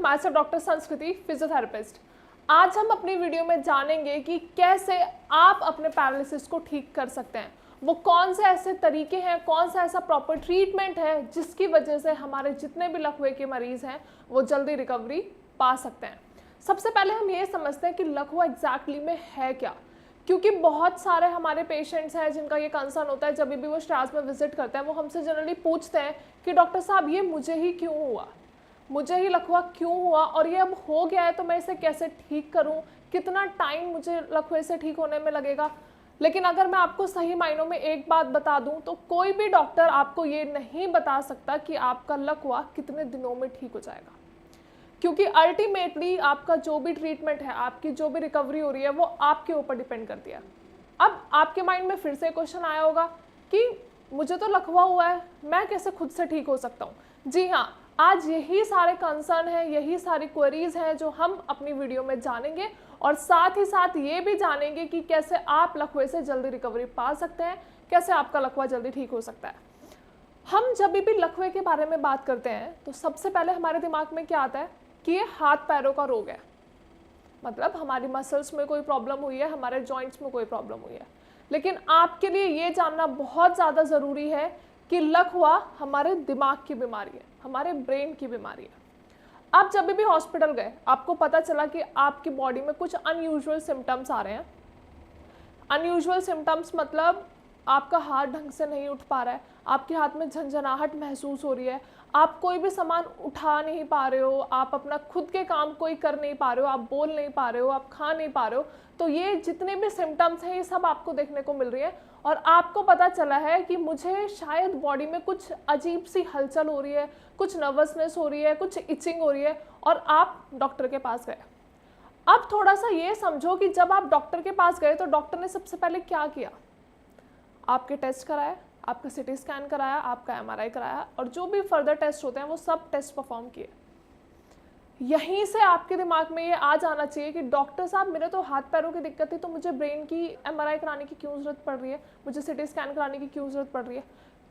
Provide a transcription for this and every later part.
मैं से डॉक्टर संस्कृति, फिजियोथेरेपिस्ट। आज हम अपनी वीडियो में जानेंगे कि कैसे आप अपने पैरालिसिस को ठीक कर सकते हैं। वो कौन से ऐसे तरीके हैं, कौन सा ऐसा प्रॉपर ट्रीटमेंट है जिसकी वजह से हमारे जितने भी लकवे के मरीज हैं वो जल्दी रिकवरी पा सकते हैं। सबसे पहले हम ये समझते हैं कि लकवा एग्जैक्टली में है क्या, क्योंकि बहुत सारे हमारे पेशेंट्स हैं जिनका ये कंसर्न होता है। जब भी वो स्टार्स में विजिट करते हैं वो हमसे जनरली पूछते हैं कि डॉक्टर साहब ये मुझे ही क्यों हुआ, मुझे ही लकवा क्यों हुआ और ये अब हो गया है तो मैं इसे कैसे ठीक करूं, कितना टाइम मुझे लकवे से ठीक होने में लगेगा। लेकिन अगर मैं आपको सही मायनों में एक बात बता दूं तो कोई भी डॉक्टर आपको ये नहीं बता सकता कि आपका लकवा कितने दिनों में ठीक हो जाएगा, क्योंकि अल्टीमेटली आपका जो भी ट्रीटमेंट है, आपकी जो भी रिकवरी हो रही है वो आपके ऊपर डिपेंड करती है। अब आपके माइंड में फिर से क्वेश्चन आया होगा कि मुझे तो लकवा हुआ है, मैं कैसे खुद से ठीक हो सकता हूँ। जी हाँ, आज यही सारे कंसर्न हैं, यही सारी क्वेरीज हैं जो हम अपनी वीडियो में जानेंगे और साथ ही साथ ये भी जानेंगे कि कैसे आप लकवे से जल्दी रिकवरी पा सकते हैं, कैसे आपका लकवा जल्दी ठीक हो सकता है। हम जब भी लकवे के बारे में बात करते हैं तो सबसे पहले हमारे दिमाग में क्या आता है कि ये हाथ पैरों का रोग है, मतलब हमारी मसल्स में कोई प्रॉब्लम हुई है, हमारे जॉइंट्स में कोई प्रॉब्लम हुई है। लेकिन आपके लिए ये जानना बहुत ज़्यादा ज़रूरी है कि लकवा हमारे दिमाग की बीमारी है, हमारे ब्रेन की बीमारी है। आप जब भी हॉस्पिटल गए, आपको पता चला कि आपकी बॉडी में कुछ अनयूजुअल सिम्टम्स आ रहे हैं। अनयूजुअल सिम्टम्स मतलब आपका हाथ ढंग से नहीं उठ पा रहा है, आपके हाथ में झंझनाहट महसूस हो रही है, आप कोई भी सामान उठा नहीं पा रहे हो, आप अपना खुद के काम कोई कर नहीं पा रहे हो, आप बोल नहीं पा रहे हो, आप खा नहीं पा रहे हो। तो ये जितने भी सिम्टम्स हैं ये सब आपको देखने को मिल रही है और आपको पता चला है कि मुझे शायद बॉडी में कुछ अजीब सी हलचल हो रही है, कुछ नर्वसनेस हो रही है, कुछ इचिंग हो रही है और आप डॉक्टर के पास गए। अब थोड़ा सा ये समझो कि जब आप डॉक्टर के पास गए तो डॉक्टर ने सबसे पहले क्या किया, आपके टेस्ट कराए, आपका सिटी स्कैन कराया, आपका एमआरआई कराया और जो भी फर्दर टेस्ट होते हैं वो सब टेस्ट परफॉर्म किए। यहीं से आपके दिमाग में ये आ जाना चाहिए कि डॉक्टर साहब मेरे तो हाथ पैरों की दिक्कत थी, तो मुझे ब्रेन की एमआरआई कराने की क्यों जरूरत पड़ रही है, मुझे सिटी स्कैन कराने की क्यों जरूरत पड़ रही है,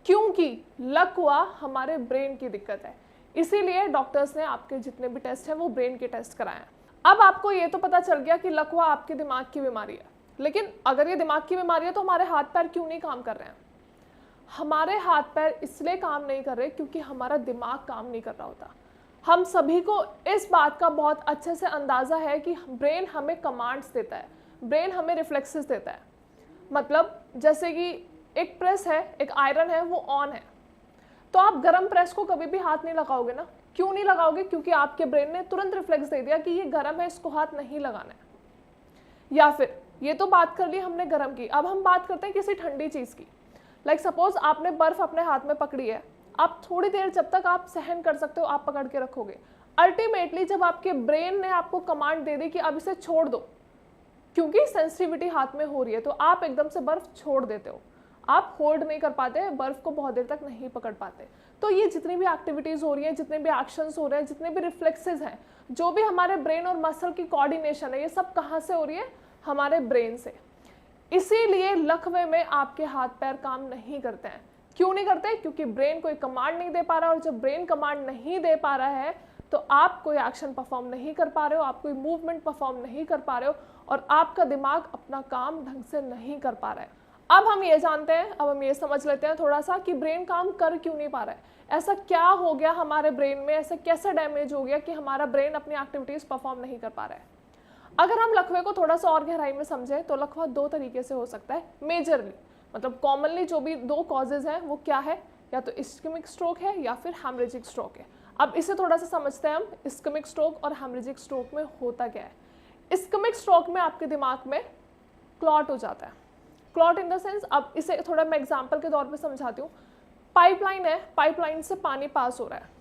क्योंकि लकवा हमारे ब्रेन की दिक्कत है। इसीलिए डॉक्टर्स ने आपके जितने भी टेस्ट हैं वो ब्रेन के टेस्ट कराए हैं। अब आपको ये तो पता चल गया कि लकवा आपके दिमाग की बीमारी है, लेकिन अगर ये दिमाग की बीमारी है तो हमारे हाथ पैर क्यों नहीं काम कर रहे हैं? हमारे हाथ पैर इसलिए काम नहीं कर रहे क्योंकि हमारा दिमाग काम नहीं कर रहा होता। हम सभी को इस बात का बहुत अच्छे से अंदाज़ा है कि ब्रेन हमें कमांड्स देता है, ब्रेन हमें रिफ्लेक्सेस देता है। मतलब जैसे कि एक प्रेस है, एक आयरन है, वो ऑन है, तो आप गर्म प्रेस को कभी भी हाथ नहीं लगाओगे ना। क्यों नहीं लगाओगे? क्योंकि आपके ब्रेन ने तुरंत रिफ्लेक्स दे दिया कि ये गर्म है, इसको हाथ नहीं लगाना है। या फिर ये तो बात कर ली हमने गर्म की, अब हम बात करते हैं किसी ठंडी चीज़ की। लाइक सपोज आपने बर्फ़ अपने हाथ में पकड़ी है, आप थोड़ी देर जब तक आप सहन कर सकते हो आप पकड़ के रखोगे। अल्टीमेटली जब आपके ब्रेन ने आपको कमांड दे दी कि अब इसे छोड़ दो, क्योंकि सेंसिटिविटी हाथ में हो रही है, तो आप एकदम से बर्फ़ छोड़ देते हो, आप होल्ड नहीं कर पाते, बर्फ़ को बहुत देर तक नहीं पकड़ पाते। तो ये जितनी भी एक्टिविटीज़ हो रही हैं, जितने भी एक्शंस हो रहे हैं, जितने भी रिफ्लेक्सेस हैं, जो भी हमारे ब्रेन और मसल की कोऑर्डिनेशन है, ये सब कहाँ से हो रही है? हमारे ब्रेन से। इसीलिए लकवे में आपके हाथ पैर काम नहीं करते हैं। क्यों नहीं करते? क्योंकि ब्रेन कोई कमांड नहीं दे पा रहा, और जब ब्रेन कमांड नहीं दे पा रहा है तो आप कोई एक्शन परफॉर्म नहीं कर पा रहे हो, आप कोई मूवमेंट परफॉर्म नहीं कर पा रहे हो और आपका दिमाग अपना काम ढंग से नहीं कर पा रहा है। अब हम ये जानते हैं, अब हम ये समझ लेते हैं थोड़ा सा कि ब्रेन काम कर क्यों नहीं पा रहा है। ऐसा क्या हो गया हमारे ब्रेन में, ऐसा कैसे डैमेज हो गया कि हमारा ब्रेन अपनी एक्टिविटीज़ परफॉर्म नहीं कर पा रहा है। अगर हम लकवे को थोड़ा सा और गहराई में समझें तो लकवा दो तरीके से हो सकता है मेजरली, मतलब कॉमनली जो भी दो कॉजेज हैं वो क्या है, या तो इस्केमिक स्ट्रोक है या फिर हेमरेजिक स्ट्रोक है। अब इसे थोड़ा सा समझते हैं हम, इस्केमिक स्ट्रोक और हेमरेजिक स्ट्रोक में होता क्या है। इस्केमिक स्ट्रोक में आपके दिमाग में क्लॉट हो जाता है। क्लॉट इन द सेंस, अब इसे थोड़ा मैं एग्जाम्पल के तौर पर समझाती हूँ। पाइपलाइन है, पाइपलाइन से पानी पास हो रहा है,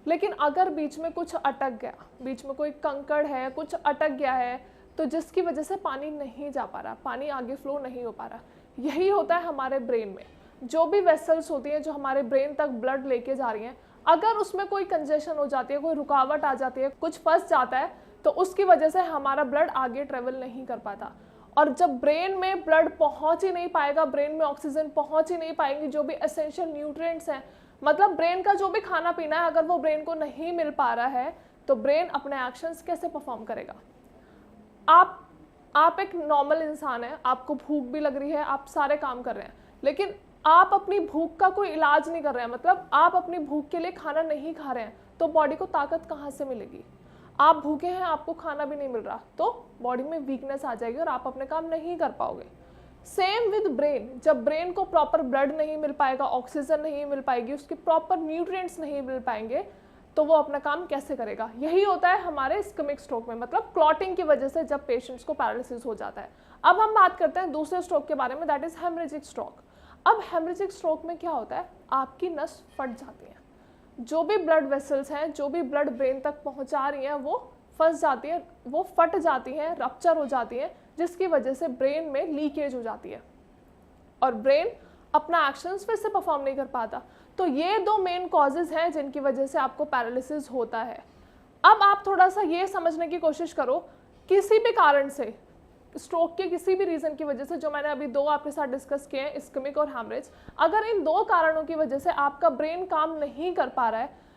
लेकिन अगर बीच में कुछ अटक गया, बीच में कोई कंकड़ है, कुछ अटक गया है, तो जिसकी वजह से पानी नहीं जा पा रहा, पानी आगे फ्लो नहीं हो पा रहा। यही होता है हमारे ब्रेन में। जो भी वेसल्स होती हैं जो हमारे ब्रेन तक ब्लड लेके जा रही हैं, अगर उसमें कोई कंजेशन हो जाती है, कोई रुकावट आ जाती है, कुछ फंस जाता है, तो उसकी वजह से हमारा ब्लड आगे ट्रेवल नहीं कर पाता। और जब ब्रेन में ब्लड पहुंच ही नहीं पाएगा, ब्रेन में ऑक्सीजन पहुंच ही नहीं पाएंगी, जो भी एसेंशियल न्यूट्रिएंट्स हैं, मतलब ब्रेन का जो भी खाना पीना है, अगर वो ब्रेन को नहीं मिल पा रहा है तो ब्रेन अपने एक्शंस कैसे परफॉर्म करेगा। आप एक नॉर्मल इंसान है, आपको भूख भी लग रही है, आप सारे काम कर रहे हैं, लेकिन आप अपनी भूख का कोई इलाज नहीं कर रहे हैं, मतलब आप अपनी भूख के लिए खाना नहीं खा रहे हैं, तो बॉडी को ताकत कहाँ से मिलेगी। आप भूखे हैं, आपको खाना भी नहीं मिल रहा, तो बॉडी में वीकनेस आ जाएगी और आप अपने काम नहीं कर पाओगे। सेम विद ब्रेन, जब ब्रेन को प्रॉपर ब्लड नहीं मिल पाएगा, ऑक्सीजन नहीं मिल पाएगी, उसके प्रॉपर न्यूट्रिएंट्स नहीं मिल पाएंगे, तो वो अपना काम कैसे करेगा। यही होता है हमारे इस्केमिक स्ट्रोक में, मतलब क्लॉटिंग की वजह से जब पेशेंट्स को पैरालिसिस हो जाता है। अब हम बात करते हैं दूसरे स्ट्रोक के बारे में, दैट इज हेमरेजिक स्ट्रोक। अब हेमरेजिक स्ट्रोक में क्या होता है, आपकी नस फट जाती है, जो भी ब्लड वेसल्स हैं, जो भी ब्लड ब्रेन तक पहुंचा रही हैं, वो फंस जाती है, वो फट जाती हैं, रप्चर हो जाती है, जिसकी वजह से ब्रेन में लीकेज हो जाती है और ब्रेन अपना एक्शंस फिर से परफॉर्म नहीं कर पाता। तो ये दो मेन कॉजेज हैं जिनकी वजह से आपको पैरालिसिस होता है। अब आप थोड़ा सा ये समझने की कोशिश करो, किसी भी कारण से, स्ट्रोक के किसी भी रीजन की वजह से, जो मैंने अभी दो आपके साथ डिस्कस किए हैं, इस्केमिक और हैमरेज, अगर इन दो कारणों की वजह से आपका ब्रेन काम नहीं कर पा रहा है,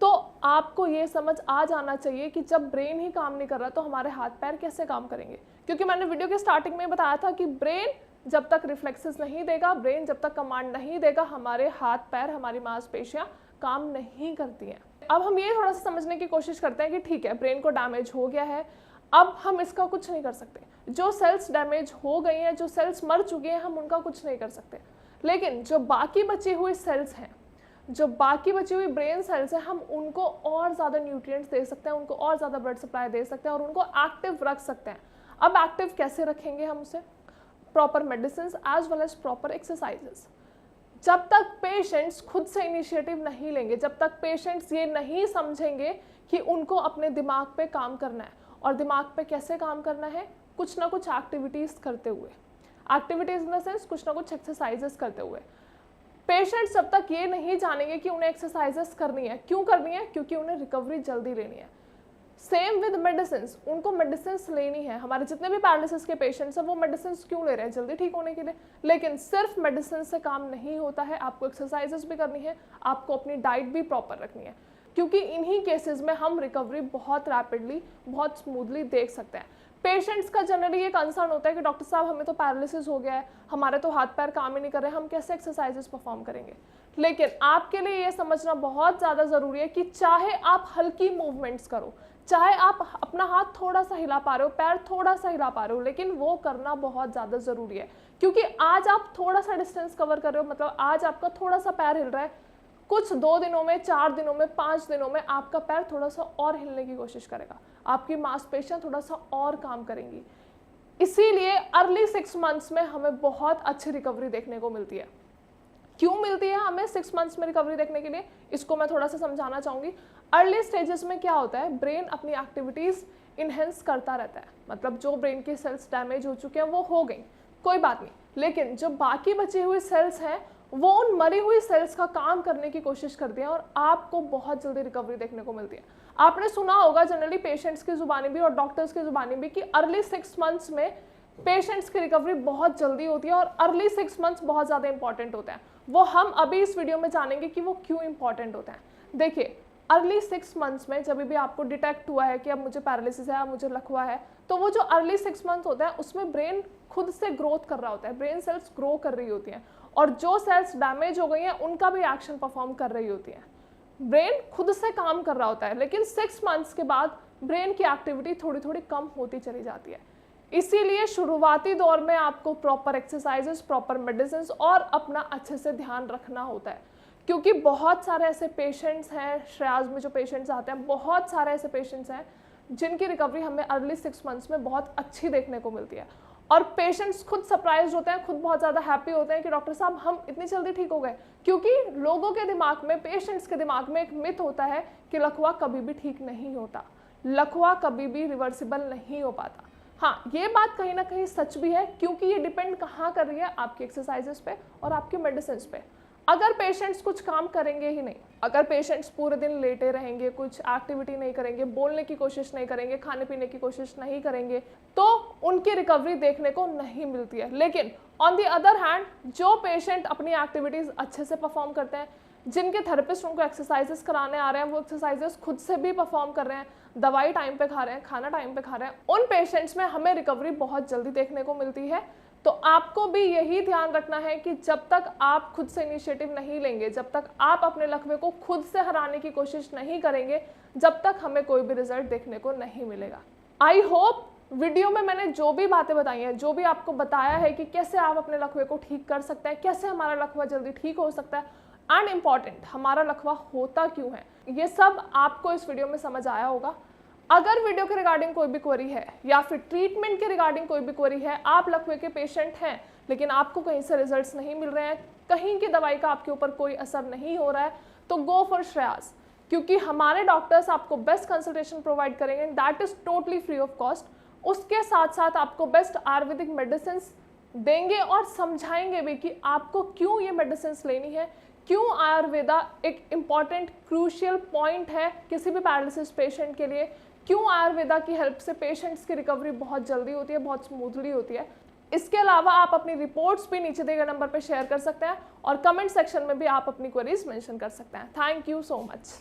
तो आपको ये समझ आ जाना चाहिए कि जब ब्रेन ही काम नहीं कर रहा तो हमारे हाथ पैर कैसे काम करेंगे। क्योंकि मैंने वीडियो के स्टार्टिंग में बताया था कि ब्रेन जब तक रिफ्लेक्सेस नहीं देगा, ब्रेन जब तक कमांड नहीं देगा, हमारे हाथ पैर, हमारी मांसपेशियां काम नहीं करती हैं। अब हम ये थोड़ा सा समझने की कोशिश करते हैं कि ठीक है, ब्रेन को डैमेज हो गया है, अब हम इसका कुछ नहीं कर सकते। जो सेल्स डैमेज हो गई हैं, जो सेल्स मर चुकी हैं, हम उनका कुछ नहीं कर सकते। लेकिन जो बाकी बची हुई सेल्स हैं, जो बाकी बची हुई ब्रेन सेल्स हैं, हम उनको और ज़्यादा न्यूट्रिएंट्स दे सकते हैं, उनको और ज़्यादा ब्लड सप्लाई दे सकते हैं और उनको एक्टिव रख सकते हैं। अब एक्टिव कैसे रखेंगे हम उसे? Proper medicine as well as proper exercises. जब तक पेशेंट्स खुद से इनिशिएटिव नहीं लेंगे, जब तक पेशेंट्स ये नहीं समझेंगे कि उनको अपने दिमाग पे काम करना है, और दिमाग पे कैसे काम करना है, कुछ ना कुछ एक्टिविटीज करते हुए, एक्टिविटीज इन द सेंस कुछ ना कुछ एक्सरसाइजेस करते हुए। पेशेंट्स जब तक ये नहीं जानेंगे कि उन्हें एक्सरसाइजेस करनी है, क्यों करनी है, क्योंकि उन्हें रिकवरी जल्दी लेनी है। सेम विद मेडिसिन, उनको मेडिसिन लेनी है। हमारे जितने भी पैरालिसिस के पेशेंट्स हैं वो मेडिसिन क्यों ले रहे हैं? जल्दी ठीक होने के लिए। लेकिन सिर्फ मेडिसिन से काम नहीं होता है, आपको एक्सरसाइजेस भी करनी है, आपको अपनी डाइट भी प्रॉपर रखनी है, क्योंकि इन्हीं केसेस में हम रिकवरी बहुत रैपिडली, बहुत स्मूथली देख सकते हैं। पेशेंट्स का जनरली ये कंसर्न होता है कि डॉक्टर साहब हमें तो पैरालिसिस हो गया है, हमारे तो हाथ पैर काम ही नहीं कर रहे, हम कैसे एक्सरसाइजेस परफॉर्म करेंगे। लेकिन आपके लिए ये समझना बहुत ज़्यादा ज़रूरी है कि चाहे आप हल्की मूवमेंट्स करो, चाहे आप अपना हाथ थोड़ा सा हिला पा रहे हो, पैर थोड़ा सा हिला पा रहे हो, लेकिन वो करना बहुत ज़्यादा ज़रूरी है। क्योंकि आज आप थोड़ा सा डिस्टेंस कवर कर रहे हो, मतलब आज आपका थोड़ा सा पैर हिल रहा है, कुछ 2 दिनों में, 4 दिनों में, 5 दिनों में आपका पैर थोड़ा सा और हिलने की कोशिश करेगा, आपकी मांसपेशियां थोड़ा सा और काम करेंगी। इसीलिए अर्ली 6 मंथ्स में हमें बहुत अच्छी रिकवरी देखने को मिलती है। क्यों मिलती है हमें 6 मंथ्स में रिकवरी देखने के लिए, इसको मैं थोड़ा सा समझाना चाहूँगी। अर्ली स्टेजेस में क्या होता है, ब्रेन अपनी एक्टिविटीज़ इनहेंस करता रहता है, मतलब जो ब्रेन की सेल्स डैमेज हो चुके हैं वो हो गई, कोई बात नहीं, लेकिन जो बाकी बची हुई सेल्स हैं वो उन मरी हुई सेल्स का काम करने की कोशिश करती हैं और आपको बहुत जल्दी रिकवरी देखने को मिलती है। आपने सुना होगा जनरली पेशेंट्स की जुबानी भी और डॉक्टर्स की जुबानी भी कि अर्ली 6 मंथ्स में पेशेंट्स की रिकवरी बहुत जल्दी होती है और अर्ली 6 मंथ्स बहुत ज़्यादा इंपॉर्टेंट होते हैं। वो हम अभी इस वीडियो में जानेंगे कि वो क्यों इंपॉर्टेंट होते हैं। देखिए, अर्ली 6 मंथ्स में जब भी आपको डिटेक्ट हुआ है कि अब मुझे पैरालिसिस है, अब मुझे लकवा है, तो वो जो अर्ली 6 मंथ्स होता है उसमें ब्रेन खुद से ग्रोथ कर रहा होता है, ब्रेन सेल्स ग्रो कर रही होती हैं और जो सेल्स डैमेज हो गई हैं उनका भी एक्शन परफॉर्म कर रही होती है। ब्रेन खुद से काम कर रहा होता है, लेकिन 6 मंथ्स के बाद ब्रेन की एक्टिविटी थोड़ी थोड़ी कम होती चली जाती है। इसीलिए शुरुआती दौर में आपको प्रॉपर एक्सरसाइजेस, प्रॉपर मेडिसिन और अपना अच्छे से ध्यान रखना होता है, क्योंकि बहुत सारे ऐसे पेशेंट्स हैं, श्रेयाज में जो पेशेंट्स आते हैं, बहुत सारे ऐसे पेशेंट्स हैं जिनकी रिकवरी हमें अर्ली 6 मंथ्स में बहुत अच्छी देखने को मिलती है और पेशेंट्स खुद सरप्राइज होते हैं, खुद बहुत ज़्यादा हैप्पी होते हैं कि डॉक्टर साहब हम इतनी जल्दी ठीक हो गए। क्योंकि लोगों के दिमाग में, पेशेंट्स के दिमाग में एक मिथ होता है कि लकवा कभी भी ठीक नहीं होता, लकवा कभी भी रिवर्सिबल नहीं हो पाता। हाँ, ये बात कहीं ना कहीं सच भी है, क्योंकि ये डिपेंड कहाँ कर रही है, आपकी एक्सरसाइजेस पे और आपकी मेडिसिन पे। अगर पेशेंट्स कुछ काम करेंगे ही नहीं, अगर पेशेंट्स पूरे दिन लेटे रहेंगे, कुछ एक्टिविटी नहीं करेंगे, बोलने की कोशिश नहीं करेंगे, खाने पीने की कोशिश नहीं करेंगे, तो उनकी रिकवरी देखने को नहीं मिलती है। लेकिन ऑन दी अदर हैंड, जो पेशेंट अपनी एक्टिविटीज़ अच्छे से परफॉर्म करते हैं, जिनके थेरेपिस्ट उनको एक्सरसाइजेस कराने आ रहे हैं, वो एक्सरसाइजेस खुद से भी परफॉर्म कर रहे हैं, दवाई टाइम पे खा रहे हैं, खाना टाइम पे खा रहे हैं, उन पेशेंट्स में हमें रिकवरी बहुत जल्दी देखने को मिलती है। तो आपको भी यही ध्यान रखना है कि जब तक आप खुद से इनिशिएटिव नहीं लेंगे, जब तक आप अपने लकवे को खुद से हराने की कोशिश नहीं करेंगे, जब तक हमें कोई भी रिजल्ट देखने को नहीं मिलेगा। आई होप वीडियो में मैंने जो भी बातें बताई हैं, जो भी आपको बताया है कि कैसे आप अपने लकवे को ठीक कर सकते हैं, कैसे हमारा लकवा जल्दी ठीक हो सकता है, एंड इम्पॉर्टेंट हमारा लकवा होता क्यों है, ये सब आपको इस वीडियो में समझ आया होगा। अगर वीडियो के रिगार्डिंग कोई भी क्वेरी है या फिर ट्रीटमेंट के रिगार्डिंग कोई भी क्वेरी है, आप लकवे के पेशेंट हैं लेकिन आपको कहीं से रिजल्ट्स नहीं मिल रहे हैं, कहीं की दवाई का आपके ऊपर कोई असर नहीं हो रहा है, तो गो फॉर श्रेयास, क्योंकि हमारे डॉक्टर्स आपको बेस्ट कंसल्टेशन प्रोवाइड करेंगे, that is totally free of cost. उसके साथ साथ आपको बेस्ट आयुर्वेदिक मेडिसिन देंगे और समझाएंगे भी कि आपको क्यों ये मेडिसिन लेनी है, क्यों आयुर्वेदा एक इम्पॉर्टेंट क्रूशियल पॉइंट है किसी भी पैरालिसिस पेशेंट के लिए, क्यों आयुर्वेदा की हेल्प से पेशेंट्स की रिकवरी बहुत जल्दी होती है, बहुत स्मूथली होती है। इसके अलावा आप अपनी रिपोर्ट्स भी नीचे दिए गए नंबर पर शेयर कर सकते हैं और कमेंट सेक्शन में भी आप अपनी क्वेरीज मेंशन कर सकते हैं। Thank you so much.